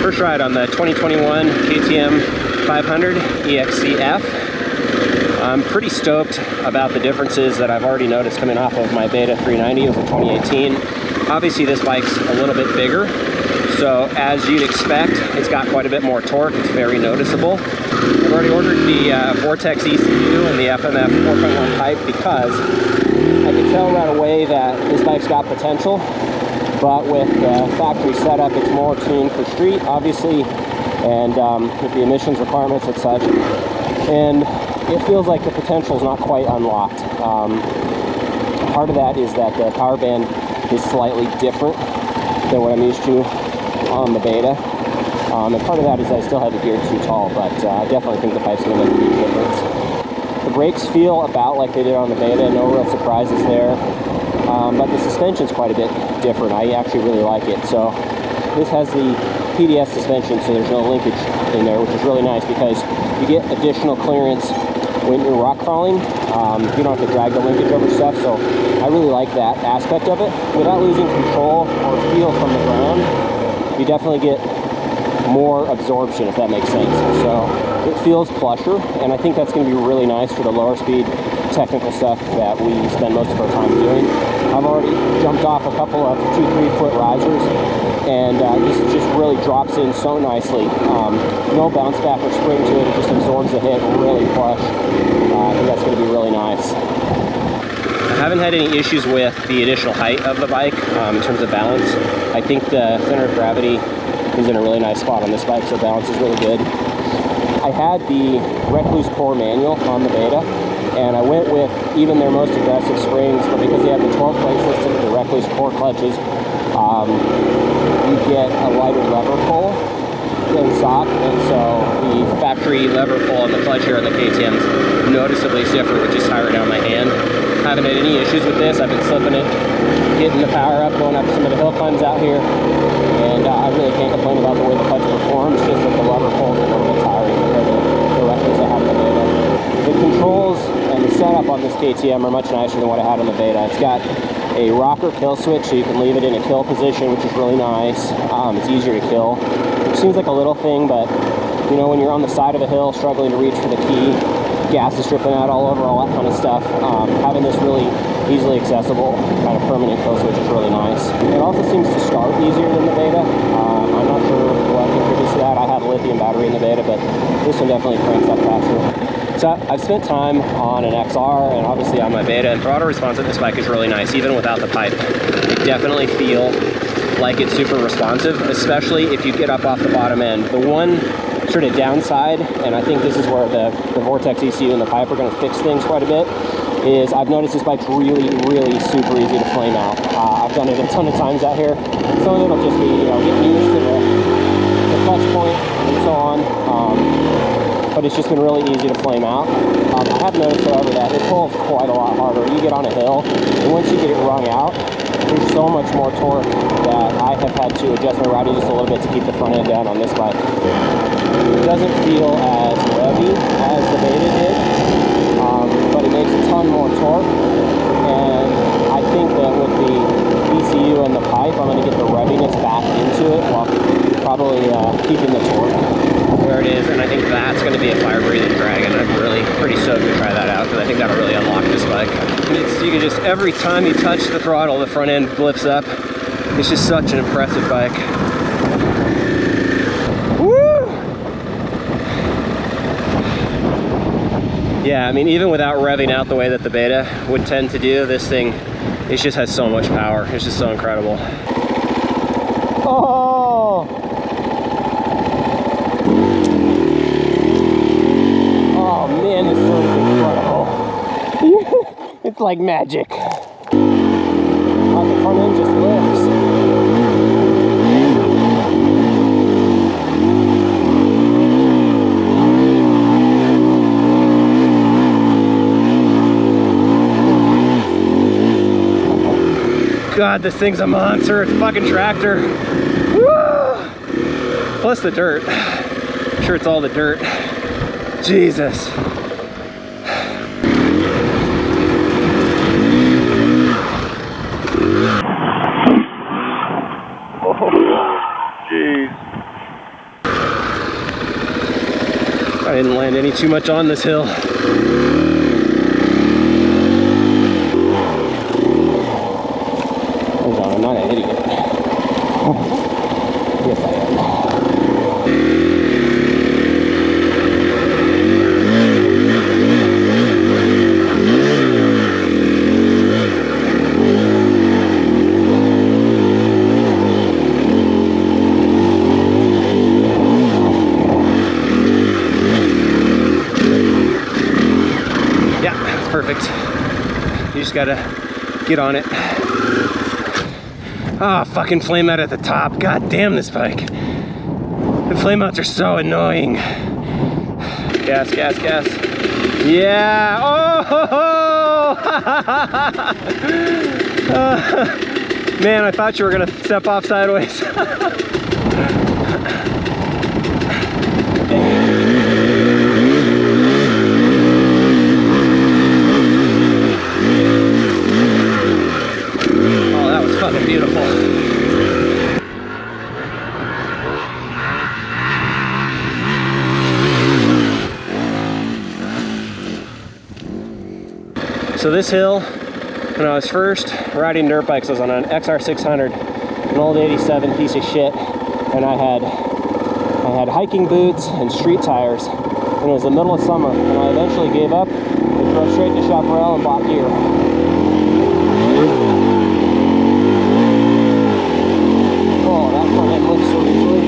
First ride on the 2021 KTM 500 EXCF. I'm pretty stoked about the differences that I've already noticed coming off of my Beta 390 with the 2018. Obviously this bike's a little bit bigger, so as you'd expect, it's got quite a bit more torque. It's very noticeable. I've already ordered the Vortex ECU and the FMF 4.1 pipe because I could tell right away that this bike's got potential. But with the factory setup, it's more tuned for street, obviously, and with the emissions requirements and such. And it feels like the potential is not quite unlocked. Part of that is that the power band is slightly different than what I'm used to on the Beta. And part of that is I still have the gear too tall, but I definitely think the pipe's going to make a huge difference. The brakes feel about like they did on the Beta, no real surprises there. But the suspension's quite a bit different. I actually really like it. So this has the PDS suspension, so there's no linkage in there, which is really nice because you get additional clearance when you're rock crawling. You don't have to drag the linkage over stuff, so I really like that aspect of it. Without losing control or feel from the ground, you definitely get more absorption, if that makes sense. So it feels plusher, and I think that's going to be really nice for the lower speed technical stuff that we spend most of our time doing. I've already jumped off a couple of 2-3 foot risers, and this just really drops in so nicely. No bounce back or spring to it, it just absorbs the hit really plush. I think that's going to be really nice. I haven't had any issues with the additional height of the bike in terms of balance. I think the center of gravity is in a really nice spot on this bike, so balance is really good. I had the Recluse Core manual on the Beta, and I went with even their most aggressive springs, but because they have the 12-plate system, the Recluse Core clutches, you get a lighter lever pull than stock, and so the factory lever pull on the clutch here on the KTM is noticeably stiffer, which is higher down my hand. I haven't had any issues with this. I've been slipping it, getting the power up, going up some of the hill climbs out here, and I really can't complain about the way the clutch performs, just that the lever pulls a little bit tiring compared to the Recluse I have in the Beta. The controls and the setup on this KTM are much nicer than what I had on the Beta. It's got a rocker kill switch, so you can leave it in a kill position, which is really nice. It's easier to kill, which seems like a little thing, but you know, when you're on the side of a hill struggling to reach for the key, gas is dripping out all over, all that kind of stuff, having this really easily accessible kind of permanent kill switch is really nice. It also seems to start easier than the Beta. I'm not sure what contributes to that. I have a lithium battery in the Beta, but this one definitely cranks up faster. So I've spent time on an XR and obviously on my Beta, and throttle response on this bike is really nice, even without the pipe. I definitely feel like it's super responsive, especially if you get up off the bottom end. The one sort of downside, and I think this is where the Vortex ECU and the pipe are going to fix things quite a bit, is I've noticed this bike's really, really super easy to flame out. I've done it a ton of times out here. Some of it will just be, you know, getting used to the clutch point and so on. But it's just been really easy to flame out. I have noticed, however, that it pulls quite a lot harder. You get on a hill, and once you get it wrung out, there's so much more torque that I have had to adjust my riding just a little bit to keep the front end down on this bike. It doesn't feel as revvy as the Beta did, but it makes a ton more torque, and I think that with the ECU and the pipe, I'm going to get the revviness back into it while probably keeping the torque where it is, and I think that's going to be a fire-breathing drag, and I'm really pretty stoked to try that out because I think that'll really unlock this bike. You can just, every time you touch the throttle, the front end blips up. It's just such an impressive bike. Woo! Yeah, I mean, even without revving out the way that the Beta would tend to do, this thing, it just has so much power. It's just so incredible. Oh! Oh man, this thing is incredible. It's like magic. Oh, the front end just lifts. God, this thing's a monster. It's a fucking tractor. Woo! Plus the dirt. I'm sure it's all the dirt. Jesus. Oh, jeez. I didn't land any too much on this hill. Hold on, I'm not an idiot. Yes, I am. Perfect. You just gotta get on it. Ah, oh, fucking flame out at the top. God damn this bike. The flame outs are so annoying. Gas, gas, gas. Yeah. Oh! Man, I thought you were gonna step off sideways. Fucking beautiful. So this hill, when I was first riding dirt bikes, I was on an XR600, an old 87 piece of shit, and I had hiking boots and street tires, and it was the middle of summer, and I eventually gave up and drove straight to Chaparral and bought gear. Oh, that front end looks so good.